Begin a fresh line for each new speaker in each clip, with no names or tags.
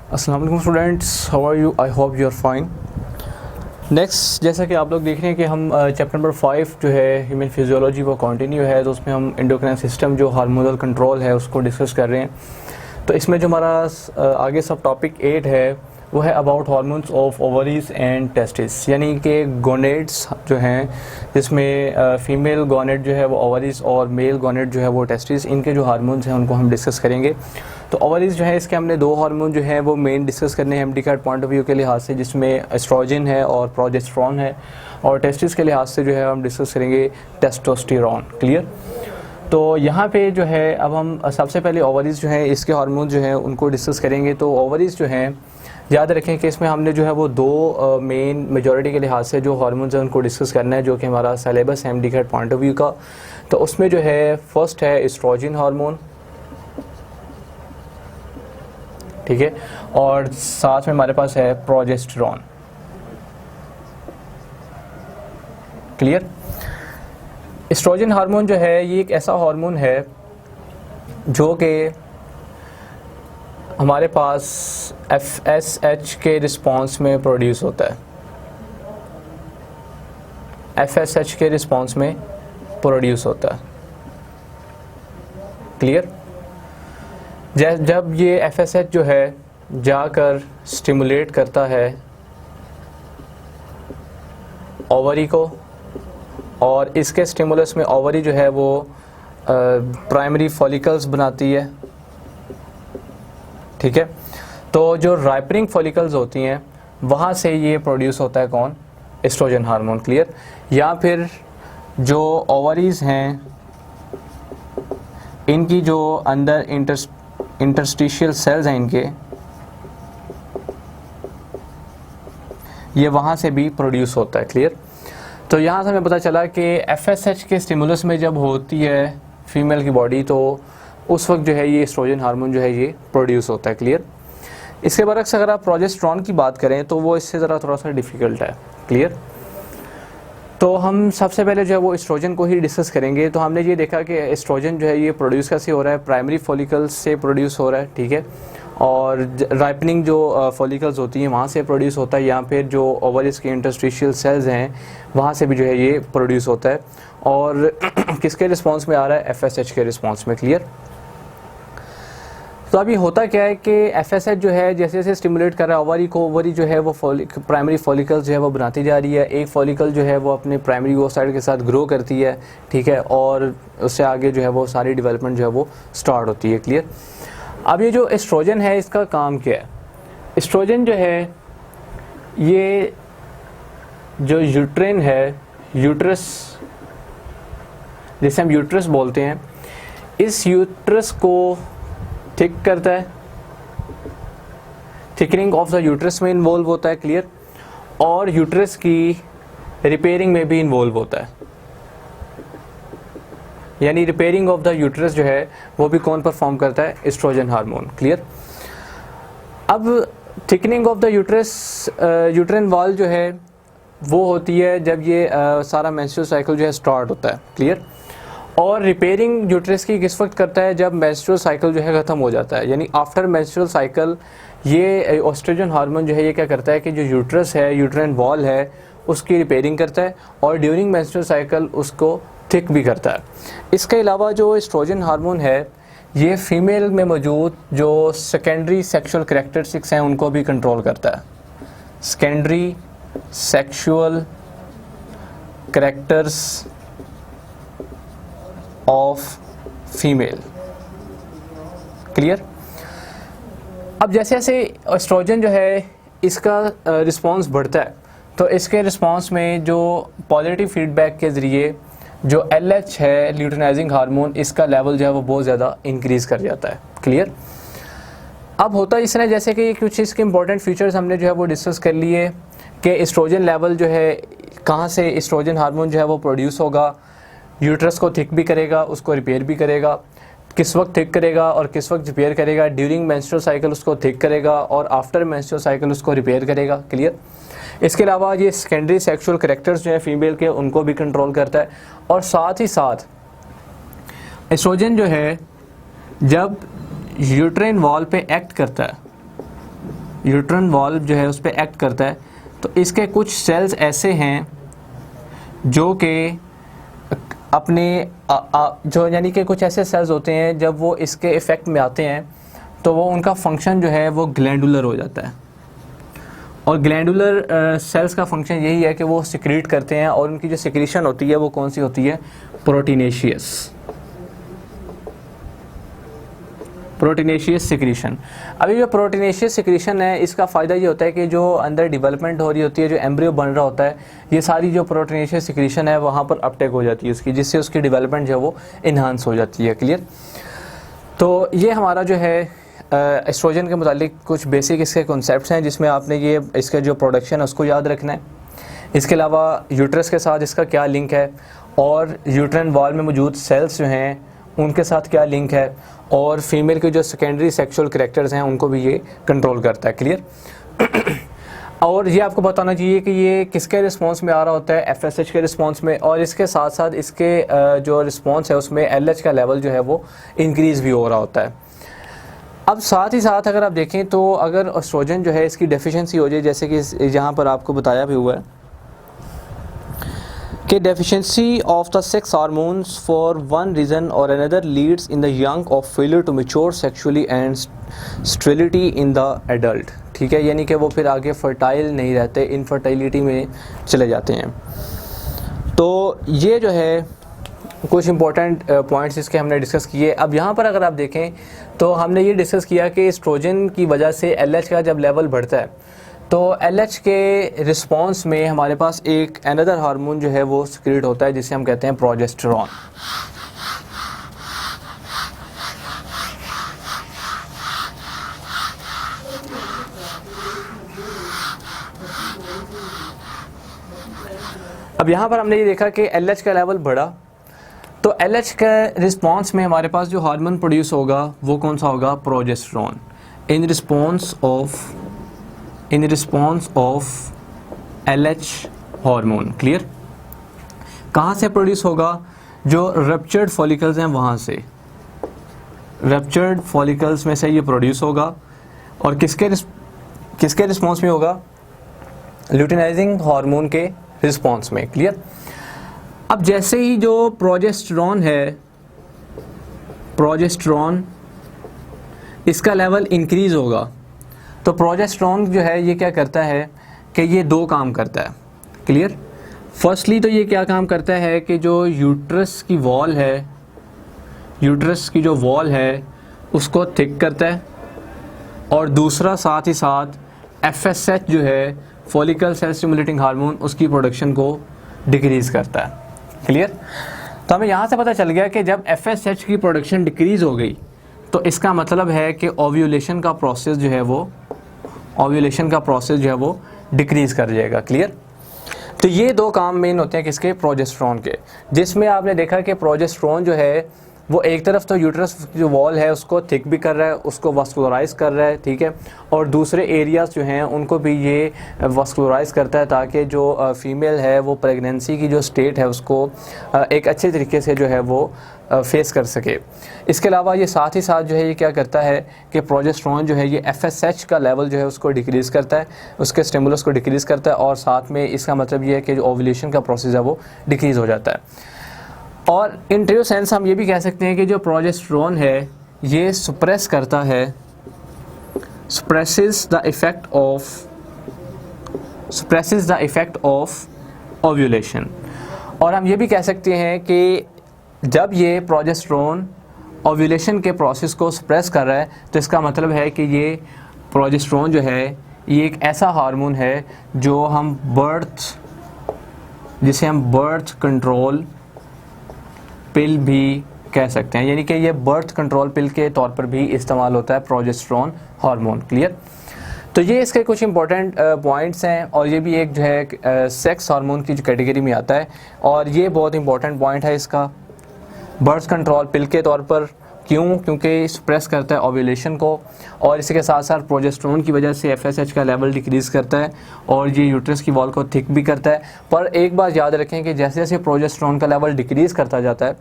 अस्सलाम वालेकुम students, how are you? I hope you are fine. Next, जैसा कि आप लोग देख रहे हैं कि हम चैप्टर नंबर 5 जो है ह्यूमन फिजियोलॉजी वो कंटिन्यू है, तो उसमें हम एंडोक्राइन सिस्टम जो हार्मोनल कंट्रोल है उसको डिस्कस कर रहे हैं। तो इसमें जो हमारा आगे सब टॉपिक 8 है वो है about hormones of ovaries and testis, यानी कि गोनेड्स जो हैं, जिसमें फीमेल गोनेड जो है वो ओवरीज और मेल गोनेड जो है वो टेस्टिस, इनके जो हार्मोन्स हैं उनको हम डिस्कस करेंगे। तो ओवरीज जो है इसके हमने दो हार्मोन जो है वो मेन डिस्कस करने हैं एमडी पॉइंट ऑफ व्यू के लिहाज से, जिसमें एस्ट्रोजन है और प्रोजेस्टेरोन है, और टेस्टिस के लिहाज से जो है हम डिस्कस करेंगे टेस्टोस्टेरोन। क्लियर? तो यहाँ पे जो है अब हम सबसे पहले ओवरीज जो है इसके हार्मोन जो हैं उनको डिस्कस करेंगे। तो ओवरीज जो हैं, याद रखें कि इसमें हमने जो है वो दो मेन मेजॉरिटी के लिहाज से जो हार्मोन्स हैं उनको डिस्कस करना है, जो कि हमारा सिलेबस है एमडी पॉइंट ऑफ व्यू का। तो उसमें जो है फर्स्ट है एस्ट्रोजन हार्मोन, ठीक है, और साथ में हमारे पास है प्रोजेस्टेरोन। क्लियर? एस्ट्रोजन हार्मोन जो है ये एक ऐसा हार्मोन है जो कि हमारे पास FSH के रिस्पॉन्स में प्रोड्यूस होता है, FSH के रिस्पॉन्स में प्रोड्यूस होता है। क्लियर? जब ये FSH जो है जाकर स्टिमुलेट करता है ओवरी को, और इसके स्टिमुलस में ओवरी जो है वो प्राइमरी फॉलिकल्स बनाती है, ठीक है। तो जो राइपनिंग फॉलिकल्स होती हैं वहाँ से ये प्रोड्यूस होता है कौन? Estrogen hormone. क्लियर? या फिर जो ओवरीज हैं इनकी जो अंदर इंटरस्टिशियल सेल्स हैं इनके, ये वहाँ से भी प्रोड्यूस होता है। क्लियर? तो यहाँ से हमें पता चला कि FSH के स्टिमुलस में जब होती है फीमेल की बॉडी, तो उस वक्त जो है ये एस्ट्रोजन हार्मोन जो है ये प्रोड्यूस होता है। क्लियर? इसके बरक्स अगर आप प्रोजेस्टेरोन की बात करें तो वो इससे ज़रा थोड़ा सा डिफ़िकल्ट है। क्लियर? तो हम सबसे पहले जो है वो एस्ट्रोजन को ही डिस्कस करेंगे। तो हमने ये देखा कि एस्ट्रोजन जो है ये प्रोड्यूस कैसे हो रहा है? प्राइमरी फॉलिकल्स से प्रोड्यूस हो रहा है, ठीक है, और राइपनिंग जो फॉलिकल्स होती हैं वहाँ से प्रोड्यूस होता है, या फिर जो ओवरीज के इंटरस्टिशियल सेल्स हैं वहाँ से भी जो है ये प्रोड्यूस होता है। और किसके रिस्पॉन्स में आ रहा है? FSH के रिस्पॉन्स में। क्लियर? तो अभी होता क्या है कि FSH जो है जैसे जैसे स्टिमुलेट कर रहा है ओवरी को, ओवरी जो है वो प्राइमरी फॉलिकल्स जो है वो बनाती जा रही है। एक फॉलिकल जो है वो अपने प्राइमरी ओसाइड के साथ ग्रो करती है, ठीक है, और उससे आगे जो है वो सारी डेवलपमेंट जो है वो स्टार्ट होती है। क्लियर? अब ये जो एस्ट्रोजन है इसका काम क्या है? एस्ट्रोजन जो है ये जो यूट्रिन है, यूट्रस जिसे हम यूट्रस बोलते हैं, इस यूट्रस को थिक करता है, थिकनिंग ऑफ द यूट्रस में इन्वॉल्व होता है। क्लियर? और यूट्रस की रिपेयरिंग में भी इन्वॉल्व होता है, यानी रिपेयरिंग ऑफ द यूट्रस जो है वो भी कौन परफॉर्म करता है? Estrogen hormone. क्लियर? अब thickening of the uterus, uterine wall जो है वो होती है जब ये सारा मेंस्ट्रुअल साइकिल जो है स्टार्ट होता है। क्लियर? और रिपेयरिंग यूट्रस की किस वक्त करता है? जब मेंस्ट्रुअल साइकिल जो है ख़त्म हो जाता है, यानी आफ्टर मेंस्ट्रुअल साइकिल ये एस्ट्रोजन हार्मोन जो है ये क्या करता है कि जो यूट्रस है, यूट्राइन वॉल है, उसकी रिपेयरिंग करता है, और ड्यूरिंग मेंस्ट्रुअल साइकिल उसको थिक भी करता है। इसके अलावा जो एस्ट्रोजन हार्मोन है ये फीमेल में मौजूद जो सेकेंडरी सेक्सुअल करैक्टरिस्टिक्स हैं उनको भी कंट्रोल करता है। Secondary sexual characters of female. Clear? अब जैसे जैसे एस्ट्रोजन जो है इसका रिस्पांस बढ़ता है, तो इसके रिस्पांस में जो पॉजिटिव फीडबैक के ज़रिए जो LH है, ल्यूटिनाइजिंग हार्मोन, इसका लेवल जो है वो बहुत ज़्यादा इंक्रीज़ कर जाता है। क्लियर? अब होता इस तरह जैसे कि कुछ इसके इंपॉर्टेंट फीचर्स हमने जो है वो डिस्कस कर लिए कि एस्ट्रोजन लेवल जो है कहाँ से एस्ट्रोजन हार्मोन जो है वो प्रोड्यूस होगा, यूट्रस को थिक भी करेगा, उसको रिपेयर भी करेगा, किस वक्त थिक करेगा और किस वक्त रिपेयर करेगा, ड्यूरिंग मेंस्ट्रुअल साइकिल उसको थिक करेगा और आफ्टर मेंस्ट्रुअल साइकिल उसको रिपेयर करेगा। क्लियर? इसके अलावा ये सेकेंडरी सेक्सुअल करैक्टर्स जो है फीमेल के उनको भी कंट्रोल करता है, और साथ ही साथ एस्ट्रोजन जो है जब यूट्राइन वॉल पे एक्ट करता है यूट्रन वॉल्व जो है उस पर एक्ट करता है, तो इसके कुछ सेल्स ऐसे हैं जो कि अपने जो यानी कि कुछ ऐसे सेल्स होते हैं जब वो इसके इफ़ेक्ट में आते हैं तो वो उनका फंक्शन जो है वो ग्लैंडुलर हो जाता है। और ग्लैंडुलर सेल्स का फंक्शन यही है कि वो सिक्रीट करते हैं, और उनकी जो सिक्रीशन होती है वो कौन सी होती है? Proteinaceous secretion. अभी जो प्रोटीनेशियस सिक्रीशन है इसका फ़ायदा ये होता है कि जो अंदर डेवलपमेंट हो रही होती है, जो एम्ब्रियो बन रहा होता है, ये सारी जो प्रोटीनेशियस सिक्रीशन है वहाँ पर अपटेक हो जाती है उसकी, जिससे उसकी डेवलपमेंट जो है वो इन्हांस हो जाती है। क्लियर? तो ये हमारा जो है एस्ट्रोजन के मुतालिक कुछ बेसिक इसके कॉन्सेप्ट्स हैं जिसमें आपने ये इसका जो प्रोडक्शन है उसको याद रखना है। इसके अलावा यूट्रस के साथ इसका क्या लिंक है, और यूट्रन वॉल में मौजूद सेल्स जो हैं उनके साथ क्या लिंक है, और फीमेल के जो सेकेंडरी सेक्सुअल करैक्टर्स हैं उनको भी ये कंट्रोल करता है। क्लियर? और ये आपको बताना चाहिए कि ये किसके रिस्पांस में आ रहा होता है? FSH के रिस्पांस में, और इसके साथ साथ इसके जो रिस्पांस है उसमें LH का लेवल जो है वो इंक्रीज़ भी हो रहा होता है। अब साथ ही साथ अगर आप देखें तो अगर एस्ट्रोजन जो है इसकी डेफिशिएंसी हो जाए, जैसे कि यहाँ पर आपको बताया भी हुआ है कि deficiency of the sex hormones for one reason और another leads in the young of failure to mature sexually and sterility in the adult. ठीक है, यानी कि वो फिर आगे फर्टाइल नहीं रहते, इनफर्टिलिटी में चले जाते हैं। तो ये जो है कुछ इंपॉर्टेंट पॉइंट्स इसके हमने डिस्कस किए। अब यहाँ पर अगर आप देखें तो हमने ये डिस्कस किया कि एस्ट्रोजन की वजह से LH का जब लेवल बढ़ता है तो LH के रिस्पांस में हमारे पास एक अनदर हार्मोन जो है वो सिक्रीट होता है जिसे हम कहते हैं प्रोजेस्टेरॉन। अब यहाँ पर हमने ये देखा कि LH का लेवल बढ़ा तो LH के रिस्पांस में हमारे पास जो हार्मोन प्रोड्यूस होगा वो कौन सा होगा? Progesterone. In response of LH hormone. Clear? कहाँ से प्रोड्यूस होगा? जो रप्चर्ड फॉलिकल्स हैं वहाँ से, रप्चर्ड फॉलिकल्स में से ये प्रोड्यूस होगा। और किसके रिस्पांस में होगा? ल्यूटिनाइजिंग हार्मोन के रिस्पांस में। क्लियर? अब जैसे ही जो प्रोजेस्टेरॉन है, प्रोजेस्टेरॉन इसका लेवल इंक्रीज होगा तो प्रोजेस्टेरॉन जो है ये क्या करता है कि ये दो काम करता है। क्लियर? फर्स्टली तो ये क्या काम करता है कि जो यूट्रस की वॉल है, यूट्रस की जो वॉल है उसको थिक करता है, और दूसरा साथ ही साथ FSH जो है फॉलिकल सेल स्टिमुलेटिंग हार्मोन उसकी प्रोडक्शन को डिक्रीज़ करता है। क्लियर? तो हमें यहाँ से पता चल गया कि जब FSH की प्रोडक्शन डिक्रीज़ हो गई तो इसका मतलब है कि ओव्यूलेशन का प्रोसेस जो है वो डिक्रीज़ कर जाएगा। क्लियर? तो ये दो काम मेन होते हैं किसके? प्रोजेस्टेरॉन के, जिसमें आपने देखा कि प्रोजेस्टेरॉन जो है वो एक तरफ तो यूट्रस जो वॉल है उसको थिक भी कर रहा है, उसको वास्कुलराइज कर रहा है। ठीक है, और दूसरे एरियाज़ जो हैं उनको भी ये वास्कुलराइज करता है ताकि जो फीमेल है वो प्रेगनेंसी की जो स्टेट है उसको एक अच्छे तरीके से जो है वो फेस कर सके। इसके अलावा ये साथ ही साथ जो है ये क्या करता है कि प्रोजेस्टेरॉन जो है ये FSH का लेवल जो है उसको डिक्रीज़ करता है, उसके स्टिमुलस को डिक्रीज़ करता है, और साथ में इसका मतलब ये है कि जो ओव्यूलेशन का प्रोसेस है वो डिक्रीज़ हो जाता है। और इन ट्रू सेंस हम ये भी कह सकते हैं कि जो प्रोजेस्टेरॉन है ये सुप्रेस करता है, suppresses the effect of ovulation। और हम ये भी कह सकते हैं कि जब ये प्रोजेस्टेरॉन ओव्यूलेशन के प्रोसेस को सप्रेस कर रहा है तो इसका मतलब है कि ये प्रोजेस्टेरॉन जो है ये एक ऐसा हार्मोन है जिसे हम बर्थ कंट्रोल पिल भी कह सकते हैं, यानी कि ये बर्थ कंट्रोल पिल के तौर पर भी इस्तेमाल होता है प्रोजेस्टेरॉन हार्मोन। क्लियर? तो ये इसके कुछ इंपॉर्टेंट पॉइंट्स हैं, और ये भी एक जो है सेक्स हार्मोन की जो कैटेगरी में आता है, और ये बहुत इंपॉर्टेंट पॉइंट है इसका, बर्थ कंट्रोल पिल के तौर पर। क्यों? क्योंकि सप्रेस करता है ओव्यूलेशन को, और इसके साथ साथ प्रोजेस्टेरॉन की वजह से FSH का लेवल डिक्रीज़ करता है, और ये यूट्रस की वॉल को थिक भी करता है। पर एक बात याद रखें कि जैसे जैसे प्रोजेस्टेरॉन का लेवल डिक्रीज़ करता जाता है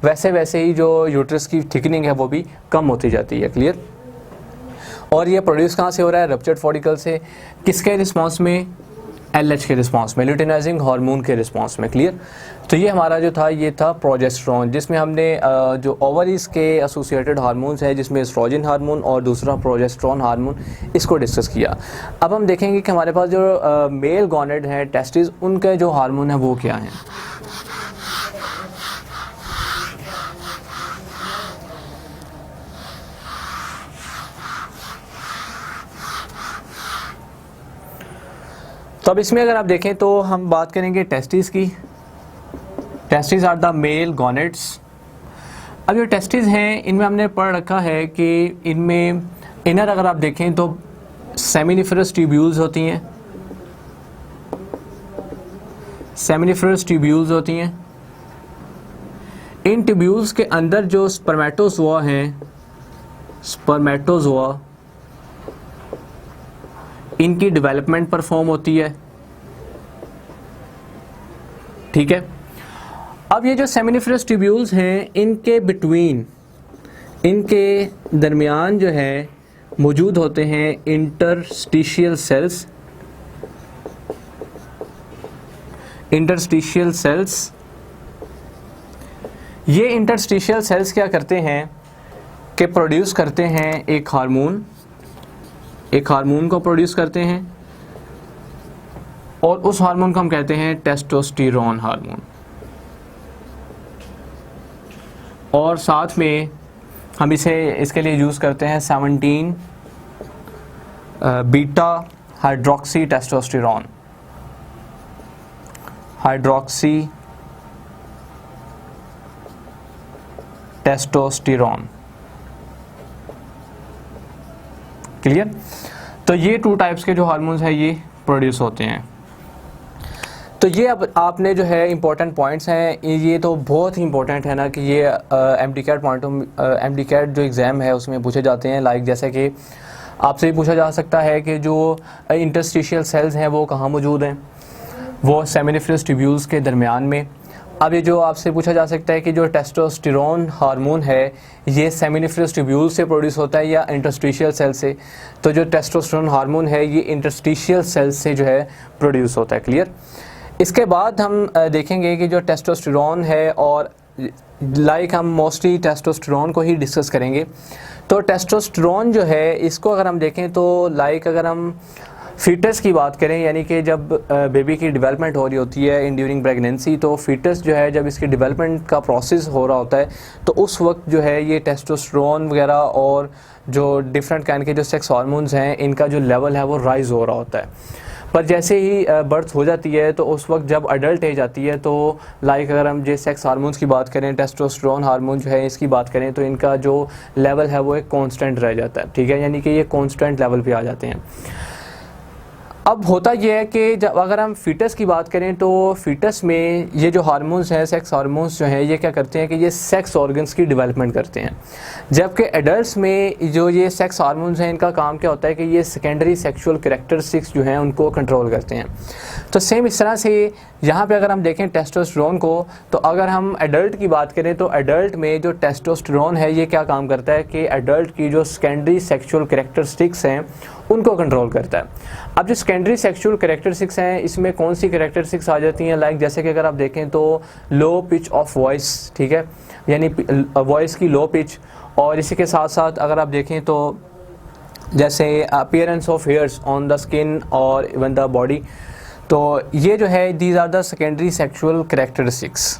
वैसे वैसे ही जो यूट्रस की थिकनिंग है वो भी कम होती जाती है। क्लियर? और ये प्रोड्यूस कहाँ से हो रहा है, रप्चर्ड फॉलिकल से, किसके रिस्पॉन्स में, LH के रिस्पॉन्स में, ल्यूटिनाइजिंग हार्मोन के रिस्पॉन्स में। क्लियर। तो ये हमारा जो था ये था प्रोजेस्टेरॉन, जिसमें हमने जो ओवरीज के एसोसिएटेड हार्मोन्स हैं जिसमें एस्ट्रोजन हार्मोन और दूसरा प्रोजेस्टेरॉन हार्मोन, इसको डिस्कस किया। अब हम देखेंगे कि हमारे पास जो मेल गॉनेड हैं, टेस्टिस, उनके जो हार्मोन हैं वो क्या हैं। तो अब इसमें अगर आप देखें तो हम बात करेंगे टेस्टिस की। Testes are the male gonads. अब जो टेस्टिस हैं इनमें हमने पढ़ रखा है कि इनमें इनर अगर आप देखें तो सेमिनिफरस ट्यूब्यूल्स होती हैं, सेमिनिफरस ट्यूब्यूल्स होती हैं। इन ट्यूब्यूल्स के अंदर जो स्पर्मेटोजोआ हैं, स्पर्मेटोजोआ, इनकी डेवलपमेंट परफॉर्म होती है। ठीक है। अब ये जो सेमिनिफरस ट्यूब्यूल्स हैं इनके बिटवीन, इनके दरमियान जो है मौजूद होते हैं इंटरस्टिशियल सेल्स। इंटरस्टिशियल सेल्स, ये इंटरस्टिशियल सेल्स क्या करते हैं कि प्रोड्यूस करते हैं एक हार्मोन, एक हार्मोन को प्रोड्यूस करते हैं और उस हार्मोन को हम कहते हैं टेस्टोस्टेरोन हार्मोन। और साथ में हम इसके लिए यूज़ करते हैं 17 beta hydroxy testosterone, hydroxy testosterone. Clear. तो ये 2 टाइप्स के जो हार्मोन्स हैं ये प्रोड्यूस होते हैं। तो ये अब आपने जो है इंपॉर्टेंट पॉइंट्स हैं, ये तो बहुत ही इंपॉर्टेंट है ना कि ये MD-CAT पॉइंट, MD-CAT जो एग्ज़ाम है उसमें पूछे जाते हैं। लाइक जैसे कि आपसे भी पूछा जा सकता है कि जो इंटरस्टिशियल सेल्स हैं वो कहाँ मौजूद हैं, वो सेमिनिफरस ट्यूब्यूल्स के दरमियान में। अब ये जो आपसे पूछा जा सकता है कि जो टेस्टोस्टेरोन हार्मोन है ये सेमिनिफरस ट्यूब्यूल से प्रोड्यूस होता है या इंटरस्टिशियल सेल से। तो जो टेस्टोस्टेरोन हार्मोन है ये इंटरस्टिशियल सेल से जो है प्रोड्यूस होता है। क्लियर। इसके बाद हम देखेंगे कि जो टेस्टोस्टेरोन है, और लाइक हम मोस्टली टेस्टोस्टेरोन को ही डिस्कस करेंगे। तो टेस्टोस्टेरोन जो है इसको अगर हम देखें तो लाइक अगर हम फीटस की बात करें, यानी कि जब बेबी की डेवलपमेंट हो रही होती है इन ड्यूरिंग प्रेगनेंसी, तो फीटस जो है जब इसकी डेवलपमेंट का प्रोसेस हो रहा होता है तो उस वक्त जो है ये टेस्टोस्टेरोन वगैरह और जो डिफरेंट काइंड के जो सेक्स हार्मोन्स हैं इनका जो लेवल है वो राइज हो रहा होता है। पर जैसे ही बर्थ हो जाती है तो उस वक्त जब अडल्ट एज आती है तो लाइक अगर हम जो सेक्स हार्मोन्स की बात करें, टेस्टोस्टेरोन हार्मोन जो है इसकी बात करें, तो इनका जो लेवल है वो एक कांस्टेंट रह जाता है। ठीक है, यानी कि ये कांस्टेंट लेवल पे आ जाते हैं। अब होता यह है कि जब अगर हम फीटस की बात करें तो फीटस में ये जो हार्मोन्स हैं, सेक्स हार्मोन्स जो हैं, ये क्या करते हैं कि ये सेक्स ऑर्गन्स की डेवलपमेंट करते हैं। जबकि एडल्ट्स में जो ये सेक्स हार्मोन्स हैं इनका काम क्या होता है कि ये सेकेंडरी सेक्सुअल कैरेक्टरिस्टिक्स जो हैं उनको कंट्रोल करते हैं। तो सेम इस तरह से यहाँ पे अगर हम देखें टेस्टोस्टेरोन को, तो अगर हम एडल्ट की बात करें तो एडल्ट में जो टेस्टोस्टेरोन है ये क्या काम करता है कि एडल्ट की जो सेकेंडरी सेक्सुअल कैरेक्टरिस्टिक्स हैं उनको कंट्रोल करता है। अब जो सेकेंडरी सेक्सुअल कैरेक्टरिस्टिक्स हैं इसमें कौन सी कैरेक्टरिस्टिक्स आ जाती हैं, लाइक जैसे कि अगर आप देखें तो लो पिच ऑफ वॉइस, ठीक है, यानी वॉइस की लो पिच, और इसी के साथ साथ अगर आप देखें तो जैसे appearance of hairs on the skin और इवन द बॉडी, तो ये जो है these are the secondary sexual characteristics.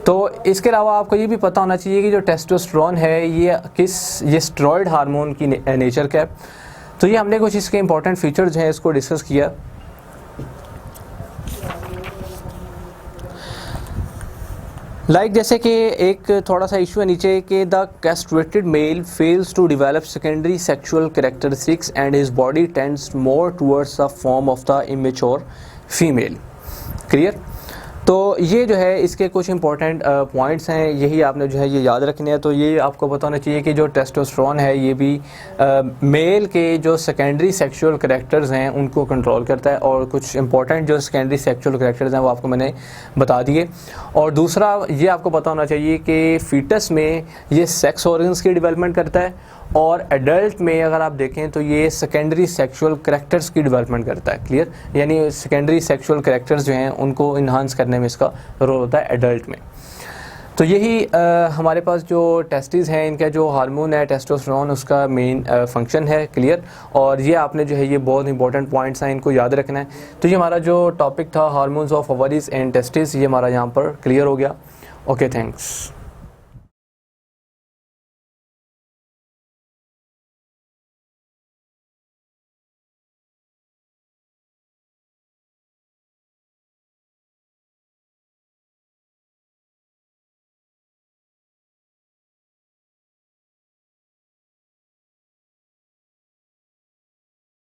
तो इसके अलावा आपको ये भी पता होना चाहिए कि जो टेस्टोस्टेरोन है ये स्टेरॉयड हार्मोन की नेचर का है। तो ये हमने कुछ इसके इंपॉर्टेंट फीचर्स हैं इसको डिस्कस किया। लाइक जैसे कि एक थोड़ा सा इशू है नीचे कि the castrated male fails to develop secondary sexual characteristics and his body tends more towards the form of the immature female. Clear. तो ये जो है इसके कुछ इंपॉर्टेंट पॉइंट्स हैं, यही आपने जो है ये याद रखने हैं। तो ये आपको पता होना चाहिए कि जो टेस्टोस्टेरोन है ये भी मेल के जो सेकेंडरी सेक्सुअल कैरेक्टर्स हैं उनको कंट्रोल करता है, और कुछ इंपॉर्टेंट जो सेकेंडरी सेक्सुअल कैरेक्टर्स हैं वो आपको मैंने बता दिए। और दूसरा ये आपको पता होना चाहिए कि फीटस में ये सेक्स ऑर्गन्स की डेवलपमेंट करता है, और एडल्ट में अगर आप देखें तो ये सेकेंडरी सेक्सुअल करैक्टर्स की डेवलपमेंट करता है, क्लियर, यानी सेकेंडरी सेक्सुअल करैक्टर्स जो हैं उनको इन्हांस करने में इसका रोल होता है एडल्ट में। तो यही हमारे पास जो टेस्टिस हैं इनका जो हार्मोन है टेस्टोस्टेरोन उसका मेन फंक्शन है, क्लियर। और ये आपने जो है ये बहुत इंपॉर्टेंट पॉइंट्स हैं, इनको याद रखना है। तो ये हमारा जो टॉपिक था hormones of ovaries and testis, ये हमारा यहाँ पर क्लियर हो गया। Okay, thanks.